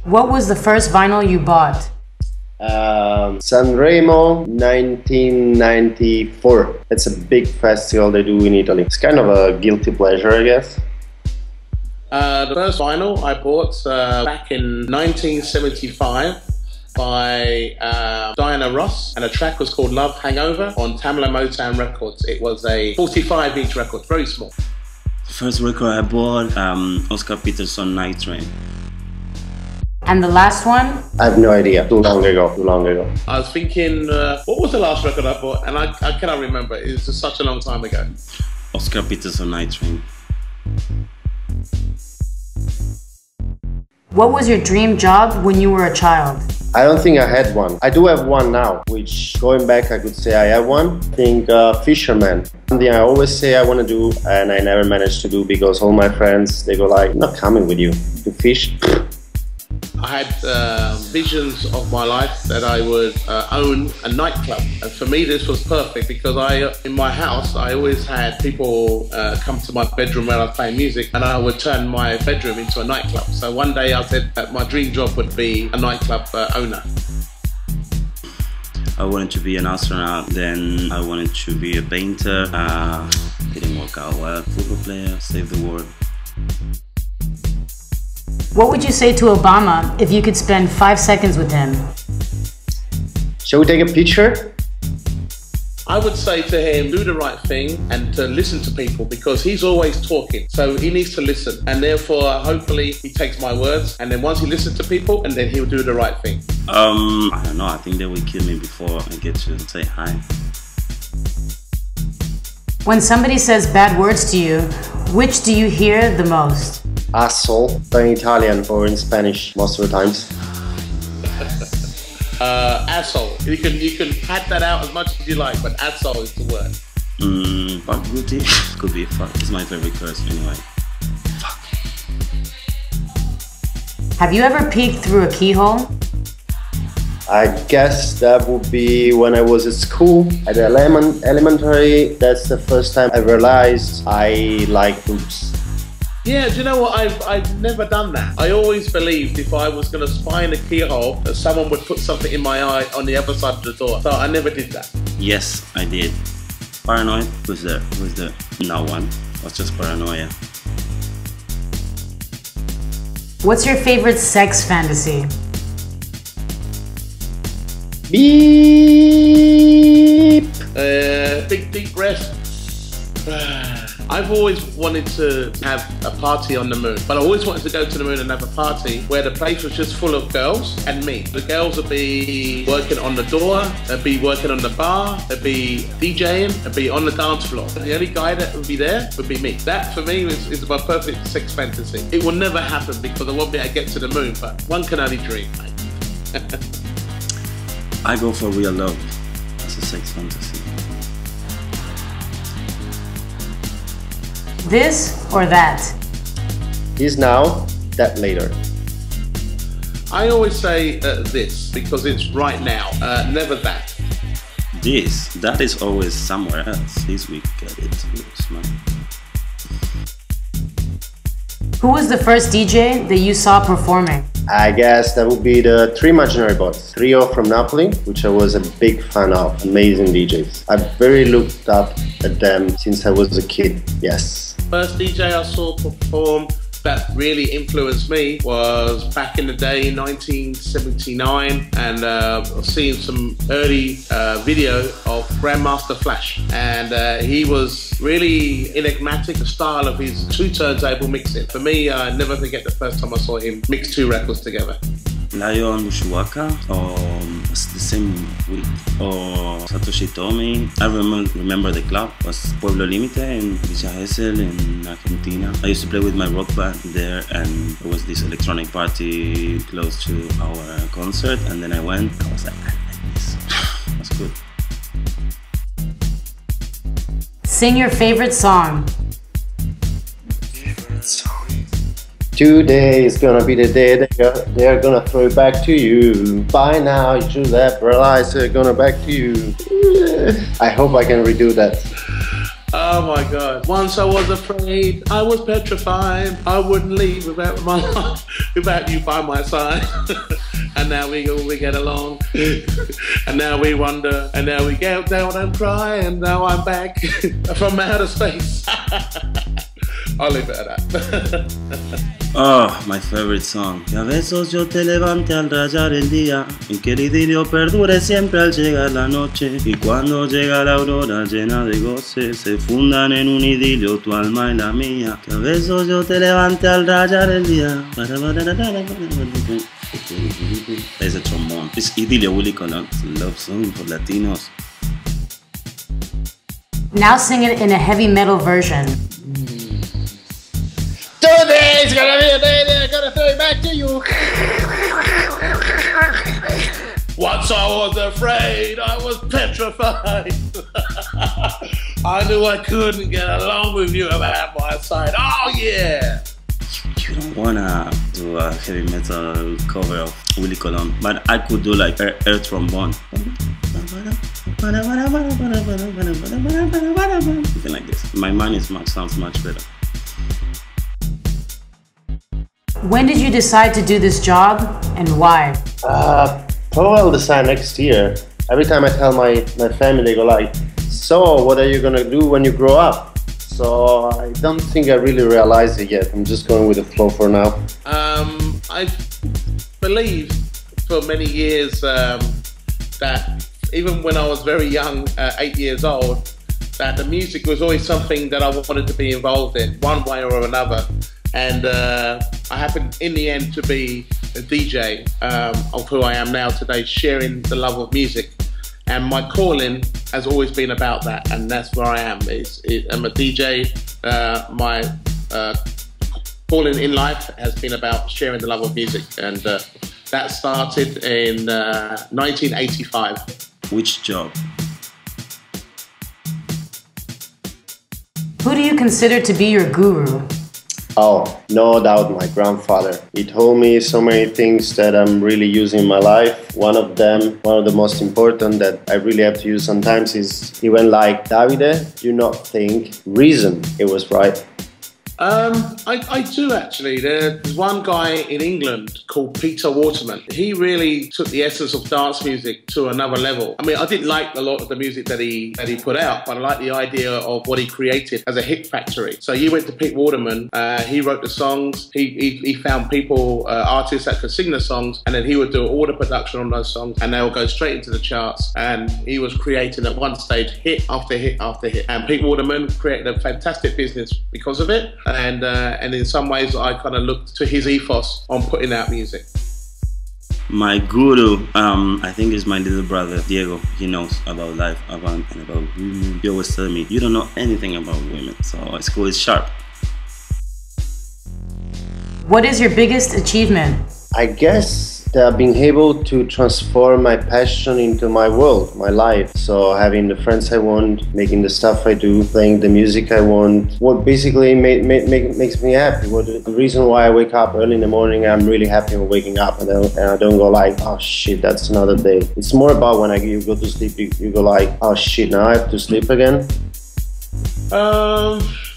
What was the first vinyl you bought? Sanremo 1994. It's a big festival they do in Italy. It's kind of a guilty pleasure, I guess. The first vinyl I bought back in 1975 by Diana Ross, and the track was called Love Hangover on Tamla Motown Records. It was a 45-inch record, very small. The first record I bought, Oscar Peterson, Night Train. And the last one? I have no idea. Too long ago. I was thinking, what was the last record I bought? And I cannot remember. It was just such a long time ago. Oscar Peterson, Night Train. What was your dream job when you were a child? I don't think I had one. I do have one now, which going back I could say I have one. I think fisherman. Something I always say I want to do and I never managed to do because all my friends, they go like, I'm not coming with you to fish. I had visions of my life that I would own a nightclub, and for me this was perfect because in my house I always had people come to my bedroom when I was playing music, and I would turn my bedroom into a nightclub. So one day I said that my dream job would be a nightclub owner. I wanted to be an astronaut, then I wanted to be a painter. Didn't work out well. Football player, save the world. What would you say to Obama if you could spend 5 seconds with him? Shall we take a picture? I would say to him, do the right thing and to listen to people because he's always talking. So he needs to listen, and therefore hopefully he takes my words, and then once he listens to people, and then he'll do the right thing. I don't know, I think they will kill me before I get to say hi. When somebody says bad words to you, which do you hear the most? Asshole, in Italian or in Spanish most of the times. Asshole. You can pat that out as much as you like, but asshole is the word. Fuck Guti. Could be fuck. It's my favorite curse anyway. Fuck. Have you ever peeked through a keyhole? I guess that would be when I was at school, at elementary. That's the first time I realized I like boobs. Yeah, do you know what? I've never done that. I always believed if I was going to spy in a keyhole, that someone would put something in my eye on the other side of the door. So I never did that. Yes, I did. Paranoid was there. No one. It was just paranoia. What's your favorite sex fantasy? Beep. Big deep breath. I've always wanted to have a party on the moon, but I always wanted to go to the moon and have a party where the place was just full of girls and me. The girls would be working on the door, they'd be working on the bar, they'd be DJing, they'd be on the dance floor. The only guy that would be there would be me. That for me is my perfect sex fantasy. It will never happen because I won't be able to get to the moon, but one can only dream. I go for real love as a sex fantasy. This or that? This now, that later. I always say this because it's right now, never that. That is always somewhere else. This week, get it. Who was the first DJ that you saw performing? I guess that would be the Three Imaginary Boys. Trio from Napoli, which I was a big fan of. Amazing DJs. I've very looked up at them since I was a kid, yes. First DJ I saw perform that really influenced me was back in the day, 1979, and I've seen some early video of Grandmaster Flash, and he was really enigmatic, the style of his two turntable mixing. For me, I never forget the first time I saw him mix two records together. Lion Ushuaika, or the same week, or Satoshi Tomi. I remember the club was Pueblo Límite in Villa Gesell in Argentina. I used to play with my rock band there, and there was this electronic party close to our concert, and then I went. I was like, I like this. That's good. Sing your favorite song. Today is gonna be the day they're gonna throw it back to you. By now you should have realized they're gonna back to you. I hope I can redo that. Oh my God. Once I was afraid, I was petrified. I wouldn't leave without my life, without you by my side. And now we get along. And now we wonder. And now we get down and cry. And now I'm back from outer space. I'll leave it at that. Oh, my favorite song. Que a besos yo te levante al rayar el día y que el idilio perdure siempre al llegar la noche. Y cuando llega la aurora llena de goce, se fundan en un idilio tu alma y la mía. Que a besos yo te levante al rayar el día. There's a trombone. It's idilio Willy Colon's love song for Latinos. Now sing it in a heavy metal version. Today's gonna be a day that I'm gonna throw it back to you. Once I was afraid, I was petrified. I knew I couldn't get along with you about my side. Oh yeah! You don't wanna do a heavy metal cover of Willy Colon, but I could do like air trombone. Something like this. My mind sounds much better. When did you decide to do this job and why? Probably I'll decide next year. Every time I tell my family, they go like, so what are you gonna do when you grow up? So I don't think I really realized it yet. I'm just going with the flow for now. I believed for many years that even when I was very young, 8 years old, that the music was always something that I wanted to be involved in, one way or another. And I happened in the end to be a DJ of who I am now today, sharing the love of music. And my calling has always been about that, and that's where I am. I'm a DJ. My calling in life has been about sharing the love of music, and that started in 1985. Which job? Who do you consider to be your guru? Oh, no doubt my grandfather. He told me so many things that I'm really using in my life. One of them, one of the most important that I really have to use sometimes is, he went like, Davide, do not think, reason. It was right. I do actually. There's one guy in England called Peter Waterman. He really took the essence of dance music to another level. I mean, I didn't like a lot of the music that he put out, but I like the idea of what he created as a hit factory. So you went to Pete Waterman. He wrote the songs. He found people, artists that could sing the songs, and then he would do all the production on those songs, and they would go straight into the charts. And he was creating at one stage hit after hit after hit. And Pete Waterman created a fantastic business because of it. And in some ways, I kind of looked to his ethos on putting out music. My guru, I think is my little brother, Diego. He knows about life, about women. He always tell me, you don't know anything about women, so school is sharp. What is your biggest achievement? I guess that being able to transform my passion into my world, my life. So having the friends I want, making the stuff I do, playing the music I want, what basically makes me happy. What the reason why I wake up early in the morning, I'm really happy when waking up, and I don't go like, oh shit, that's another day. It's more about when you go to sleep, you go like, oh shit, now I have to sleep again.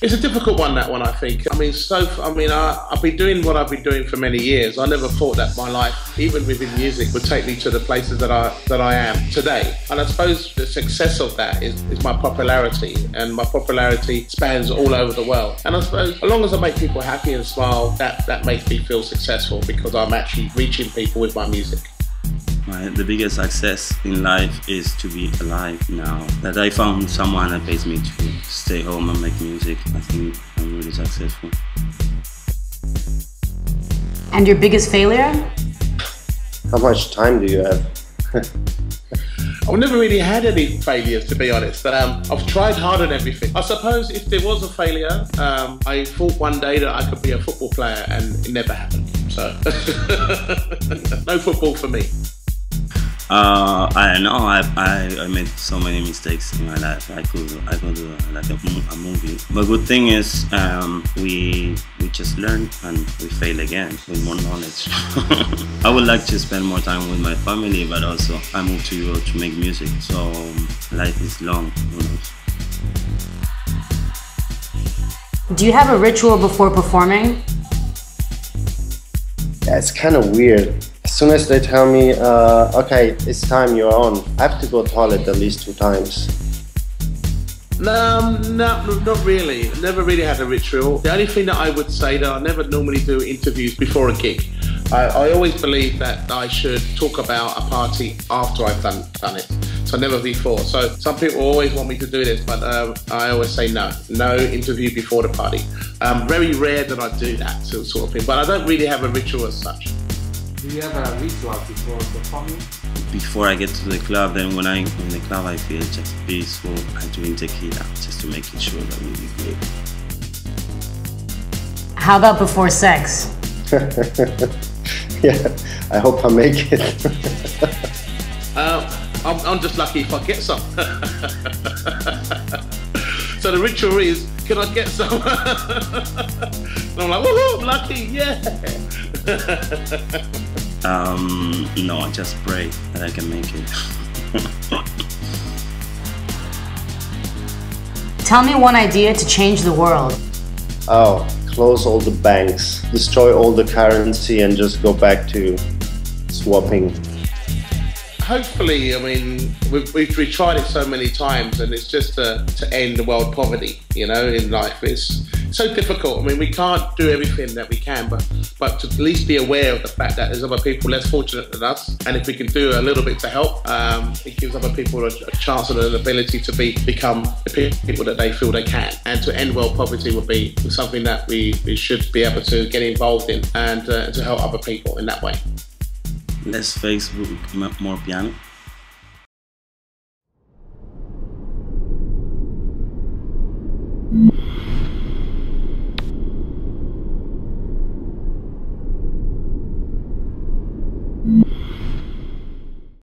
It's a difficult one, that one, I think. I've been doing what I've been doing for many years. I never thought that my life, even within music, would take me to the places that I am today. And I suppose the success of that is my popularity, and my popularity spans all over the world. And I suppose as long as I make people happy and smile, that makes me feel successful, because I'm actually reaching people with my music. The biggest success in life is to be alive now. That I found someone that pays me to stay home and make music. I think I'm really successful. And your biggest failure? How much time do you have? I've never really had any failures, to be honest. I've tried hard on everything. I suppose if there was a failure, I thought one day that I could be a football player, and it never happened. So, no football for me. I don't know. I made so many mistakes in my life. I could do like a movie. But good thing is we just learn and we fail again with more knowledge. I would like to spend more time with my family, but also I moved to Europe to make music. So life is long, who knows. Do you have a ritual before performing? Yeah, it's kind of weird. As soon as they tell me, okay, it's time, you're on, I have to go to the toilet at least 2 times. No, not really. Never really had a ritual. The only thing that I would say that I never normally do interviews before a gig. I always believe that I should talk about a party after I've done it, so never before. So some people always want me to do this, but I always say no interview before the party. Very rare that I do that sort of thing, but I don't really have a ritual as such. Do you have a ritual before performing? Before I get to the club, then when I'm in the club, I feel just peaceful. I drink tequila just to make sure that we'll be good. How about before sex? Yeah, I hope I make it. I'm just lucky if I get some. So the ritual is, can I get some? And I'm like, woohoo, I'm lucky, yeah. No, I just pray that I can make it. Tell me one idea to change the world. Oh, close all the banks, destroy all the currency and just go back to swapping. Hopefully, I mean, we've tried it so many times, and it's just to end the world poverty, you know, in life. It's so difficult. I mean, we can't do everything that we can, but to at least be aware of the fact that there's other people less fortunate than us, and if we can do a little bit to help, it gives other people a chance and an ability to become the people that they feel they can. And to end world poverty would be something that we should be able to get involved in, and to help other people in that way. Less Facebook, more piano.